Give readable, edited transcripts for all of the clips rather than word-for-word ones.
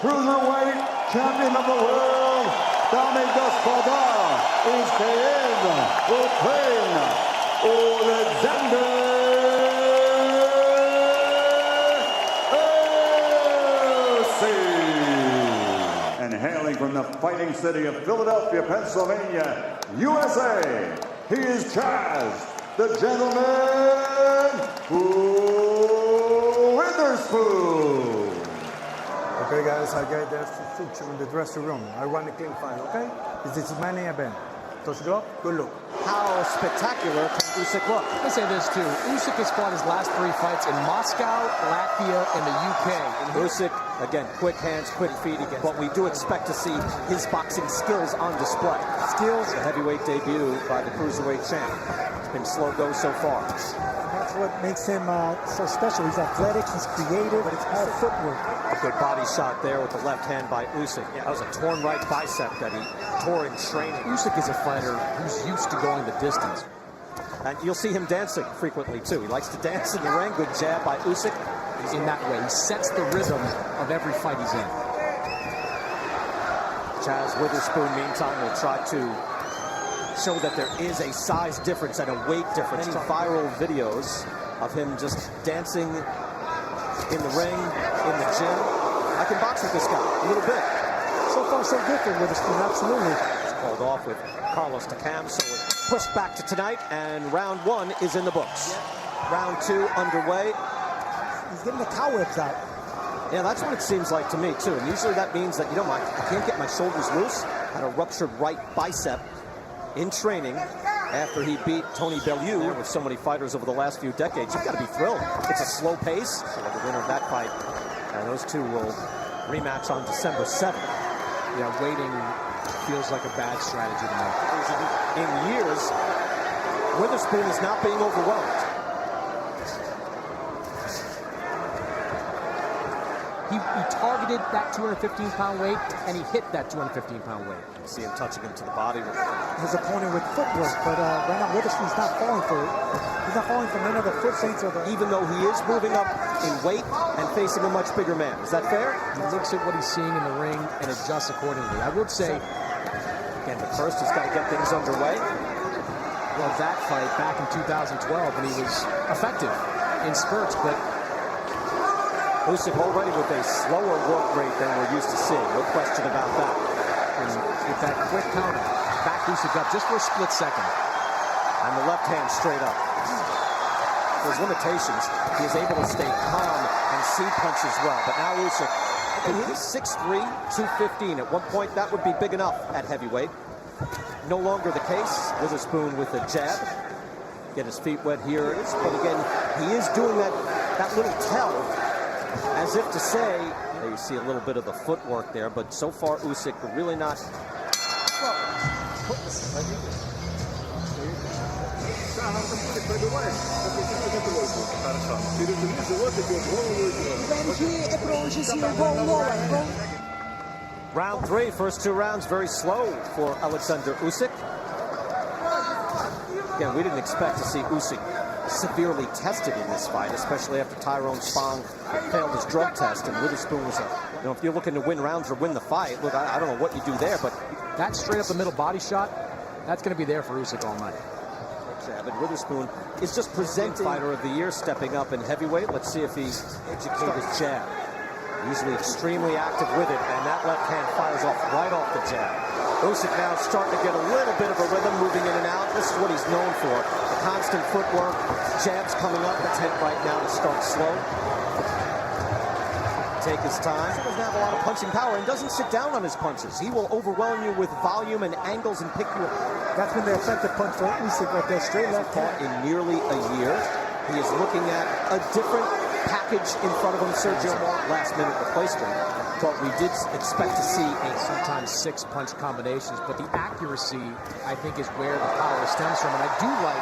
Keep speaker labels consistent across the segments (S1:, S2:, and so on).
S1: cruiserweight champion of the world, дамы и господа, из Kyiv, Ukraine, Oleksandr Usyk. And hailing from the fighting city of Philadelphia, Pennsylvania, USA, he is Chazz, the gentleman Witherspoon.
S2: Okay, guys, I got the future in the dressing room. I run a clean fight, okay? This is my main event. Touch go, good look.
S3: How spectacular can Usyk look?
S4: I say this too. Usyk has fought his last 3 fights in Moscow, Latvia, and the UK.
S3: Usyk, again, quick hands, quick feet. But we do expect to see his boxing skills on display.
S2: Skills.
S3: A heavyweight debut by the cruiserweight champ. It's been slow go so far.
S2: That's what makes him so special. He's athletic, he's creative, but it's all footwork.
S3: A good body shot there with the left hand by Usyk. That was a torn right bicep that he tore in training.
S4: Usyk is a fighter who's used to going the distance.
S3: And you'll see him dancing frequently, too. He likes to dance in the ring. Good jab by Usyk.
S4: He's in that way. He sets the rhythm of every fight he's in.
S3: Chazz Witherspoon, meantime, will try to show that there is a size difference and a weight difference. Many viral videos of him just dancing in the ring, in the gym. I can box with this guy a little bit.
S2: So far, so good for Witherspoon, absolutely.
S3: It's called off with Carlos Takam, so it's pushed back to tonight, and round 1 is in the books. Round 2 underway.
S2: He's getting the cow whips out.
S3: Yeah, that's what it seems like to me, too. And usually that means that, you know, I can't get my shoulders loose. Had a ruptured right bicep in training after he beat Tony Bellew with so many fighters over the last few decades. You've got to be thrilled. It's a slow pace. So the winner of that fight, those two will rematch on December 7th.
S4: Yeah, waiting feels like a bad strategy to me.
S3: In years, Witherspoon is not being overwhelmed.
S4: He targeted that 215-pound weight, and he hit that 215-pound weight.
S3: You see him touching him to the body.
S2: His opponent with footwork, but right now Witherspoon's not falling for it. He's not falling for none of the foot feints or the...
S3: Even though he is moving up in weight and facing a much bigger man. Is that fair?
S4: He looks at what he's seeing in the ring and adjusts accordingly. I would say...
S3: Again, but first he's got to get things underway.
S4: Well, that fight back in 2012 when he was effective in spurts, but...
S3: Usyk already with a slower work rate than we're used to seeing. No question about that.
S4: And with that quick counter, back Usyk up just for a split second.
S3: And the left hand straight up. For his limitations, he is able to stay calm and see punches well. But now Usyk, he's 6'3", 215. At one point, that would be big enough at heavyweight. No longer the case. Witherspoon with a jab. Get his feet wet here. But again, he is doing that little tell, as if to say, you see a little bit of the footwork there, but so far Usyk really not. Round 3, first 2 rounds, very slow for Oleksandr Usyk. Again, we didn't expect to see Usyk severely tested in this fight, especially after Tyrone Spong failed his drug test, and Witherspoon was if you're looking to win rounds or win the fight, look, I don't know what you do there, but
S4: that straight up the middle body shot, that's going to be there for Usyk all night.
S3: Jab, and Witherspoon is just presenting fighter of the year, stepping up in heavyweight. Let's see if he's educated his jab. Usually extremely active with it, and that left hand fires off right off the jab. Usyk now starting to get a little bit of a rhythm, moving in and out. This is what he's known for. The constant footwork, jabs coming up, intent right now to start slow. Take his time. He doesn't have a lot of punching power and doesn't sit down on his punches. He will overwhelm you with volume and angles and pick you up.
S2: That's been the effective punch for Usyk right there, straight left hand.
S3: In nearly a year, he is looking at a different package in front of him. Sergio last-minute replacement. But we did expect to see
S4: sometimes 6 punch combinations, but the accuracy, I think, is where the power stems from. And I do like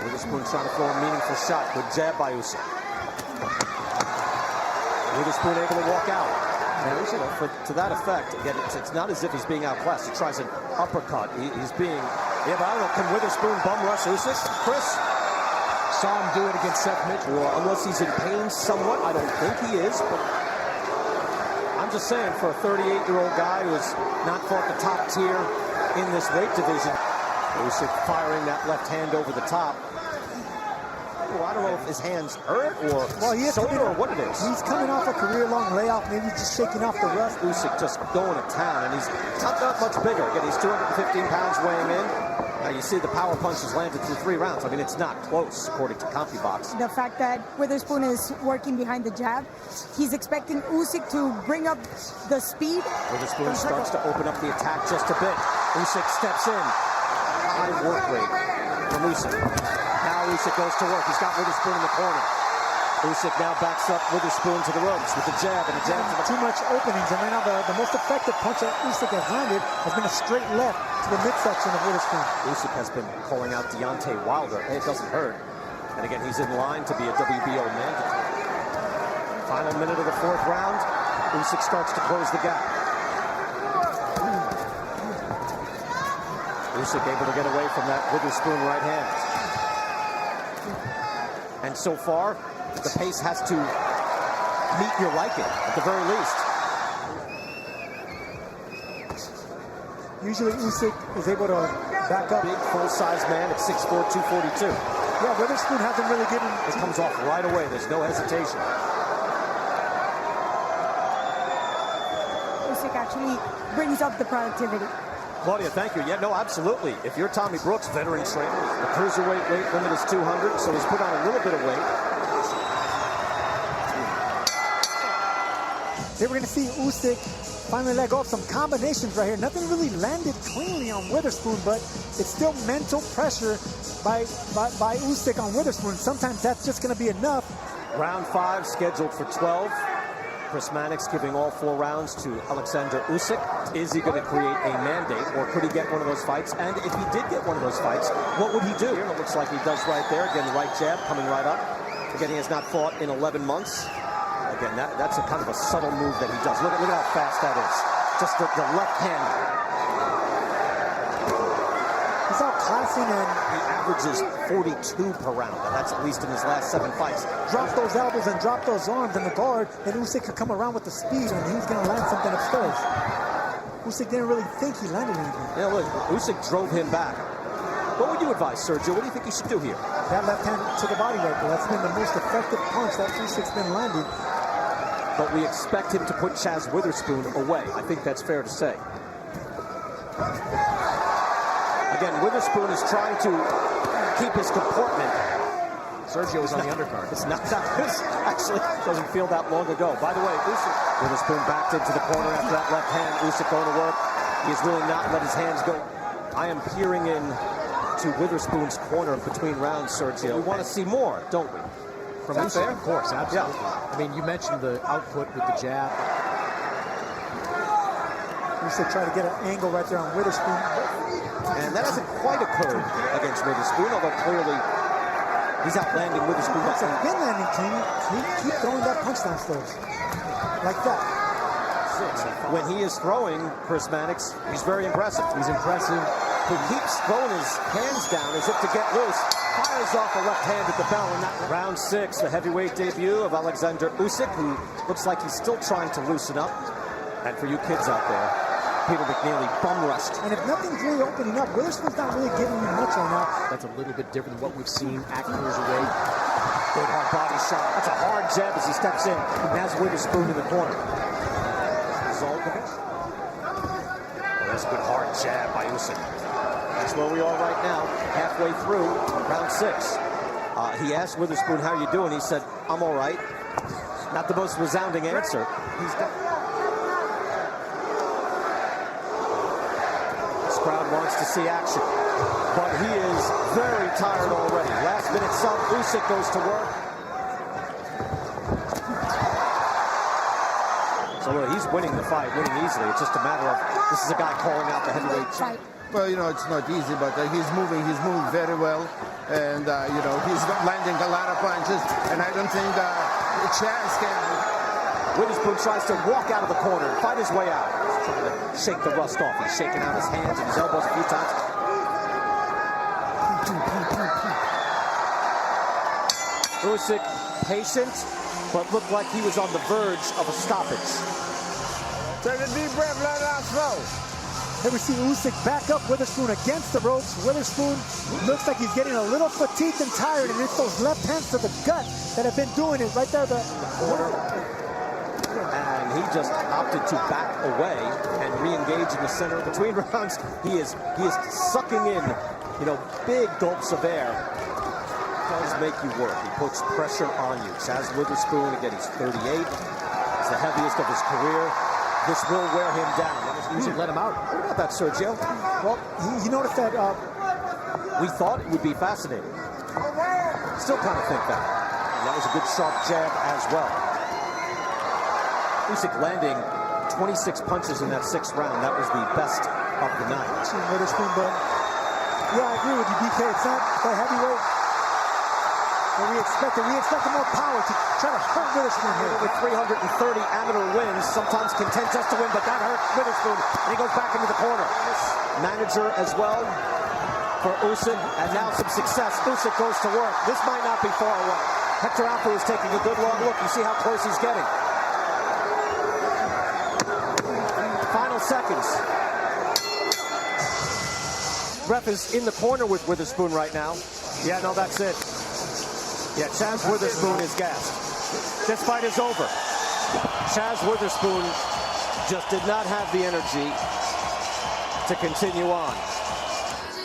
S3: Witherspoon trying to throw a meaningful shot. Good jab by Usyk. Witherspoon able to walk out. Now, to that effect, again, it's not as if he's being outclassed. He tries an uppercut. He's being, but I don't know, can Witherspoon bum rush Usyk? Chris?
S4: Saw him do it against Seth Mitchell.
S3: Well, unless he's in pain somewhat, I don't think he is, but I'm just saying, for a 38-year-old guy who has not fought the top tier in this weight division, Usyk firing that left hand over the top. Well, I don't know if his hands hurt or shoulder or what it is.
S2: He's coming off a career-long layoff, maybe just shaking off the rust.
S3: Usyk just going to town, and he's not that much bigger. Again, he's 215 pounds weighing in. Now, you see the power punches landed through 3 rounds. I mean, it's not close, according to CompuBox.
S5: The fact that Witherspoon is working behind the jab, he's expecting Usyk to bring up the speed.
S3: Witherspoon starts to open up the attack just a bit. Usyk steps in. High work rate from Usyk. Now Usyk goes to work. He's got Witherspoon in the corner. Usyk now backs up Witherspoon to the ropes with the jab and the jab to the...
S2: Too much openings, and right now the most effective punch that Usyk has landed has been a straight left to the midsection of Witherspoon.
S3: Usyk has been calling out Deontay Wilder. Hey, it doesn't hurt. And again, he's in line to be a WBO mandatory. Final minute of the 4th round. Usyk starts to close the gap. Usyk able to get away from that Witherspoon right hand. And so far, the pace has to meet your liking, at the very least.
S2: Usually Usyk is able to back up.
S3: Big, full-size man at 6'4", 242.
S2: Yeah, Witherspoon hasn't really given...
S3: It comes off right away. There's no hesitation.
S5: Usyk actually brings up the productivity.
S3: Claudia, thank you. Yeah, no, absolutely. If you're Tommy Brooks, veteran trainer, the cruiserweight weight limit is 200, so he's put on a little bit of weight.
S2: They were going to see Usyk finally let go of some combinations right here. Nothing really landed cleanly on Witherspoon, but it's still mental pressure by Usyk on Witherspoon. Sometimes that's just going to be enough.
S3: Round 5 scheduled for 12. Chris Mannix giving all 4 rounds to Oleksandr Usyk. Is he going to create a mandate, or could he get one of those fights? And if he did get one of those fights, what would he do? It looks like he does right there. Again, the right jab coming right up. Again, he has not fought in 11 months. Again, that's a kind of a subtle move that he does. Look at how fast that is. Just the left hand.
S2: He's outclassing, and
S3: he averages 42 per round. And that's at least in his last 7 fights.
S2: Drop those elbows and drop those arms in the guard, and Usyk could come around with the speed, and he's going to land something upstairs. Usyk didn't really think he landed anything.
S3: Yeah, look, Usyk drove him back. What would you advise, Sergio? What do you think he should do here?
S2: That left hand to the body right there. That's been the most effective punch that Usyk's been landing.
S3: But we expect him to put Chazz Witherspoon away. I think that's fair to say. Again, Witherspoon is trying to keep his comportment.
S4: Sergio is on the undercard.
S3: It's not that. This actually doesn't feel that long ago. By the way, Witherspoon backed into the corner after that left hand. Usyk going to work. He has really not let his hands go. I am peering in to Witherspoon's corner between rounds, Sergio. We want to see more, don't we?
S4: From Usyk, of course, absolutely. Yeah. I mean, you mentioned the output with the jab.
S2: Usyk tried to get an angle right there on Witherspoon.
S3: And that hasn't quite occurred against Witherspoon, although clearly he's outlanding Witherspoon.
S2: That's a good landing, King. Keep throwing that punch downstairs. Like that.
S3: When he is throwing, Chris Mannix, he's very impressive. He's impressive. He keeps throwing his hands down as if to get loose. Fires off a left hand at the bell. And that round 6, the heavyweight debut of Oleksandr Usyk, who looks like he's still trying to loosen up. And for you kids out there, Peter McNeely bum rushed.
S2: And if nothing's really opening up, Witherspoon's not really giving you much right now.
S4: That's a little bit different than what we've seen at cruiserweight.
S3: Good hard body shot. That's a hard jab as he steps in. He has Witherspoon in the corner. Result of it. Well, that's a good hard jab by Usyk. That's where we are right now, halfway through round 6. He asked Witherspoon, how you doing? He said, I'm all right. Not the most resounding answer. He's got... This crowd wants to see action, but he is very tired already. Last minute sub, Usyk goes to work. So look, he's winning the fight, winning easily. It's just a matter of, this is a guy calling out the heavyweight fight.
S6: Well, you know, it's not easy, but he's moving very well. And, you know, he's landing a lot of punches. And I don't think Chazz can...
S3: Witherspoon tries to walk out of the corner and fight his way out. He's trying to shake the rust off. He's shaking out his hands and his elbows a few times. Usyk patient, but looked like he was on the verge of a stoppage.
S6: Take a deep breath, let it out slow.
S2: Here we see Usyk back up Witherspoon against the ropes. Witherspoon looks like he's getting a little fatigued and tired, and it's those left hands to the gut that have been doing it right there.
S3: And he just opted to back away and re-engage in the center. Between rounds, he is sucking in, big gulps of air. Does make you work. He puts pressure on you. Chazz Witherspoon, again, he's 38. He's the heaviest of his career. This will wear him down. Usyk let him out. What about that, Sergio?
S2: Well, he noticed that.
S3: We thought it would be fascinating. Still kind of think that. And that was a good sharp jab as well. Usyk landing 26 punches in that 6th round. That was the best of the night.
S2: Witherspoon, but yeah, I agree with you, DK. It's not the heavyweight that we expected. We expected more power to try to hurt Witherspoon here.
S3: With 330 amateur wins, sometimes content just to win, but that hurt Witherspoon, and he goes back into the corner. Manager as well for Usyk, and now some success. Usyk goes to work. This might not be far away. Hector Afu is taking a good long look. You see how close he's getting. Final seconds. Ref is in the corner with Witherspoon right now. Yeah, no, that's it. Yeah, Chazz Witherspoon is gassed. This fight is over. Chazz Witherspoon just did not have the energy to continue on.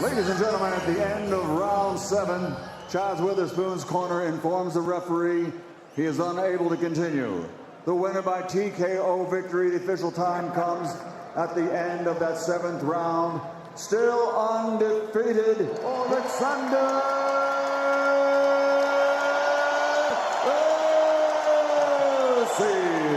S1: Ladies and gentlemen, at the end of round 7, Chazz Witherspoon's corner informs the referee he is unable to continue. The winner by TKO victory. The official time comes at the end of that 7th round. Still undefeated, Oleksandr Usyk.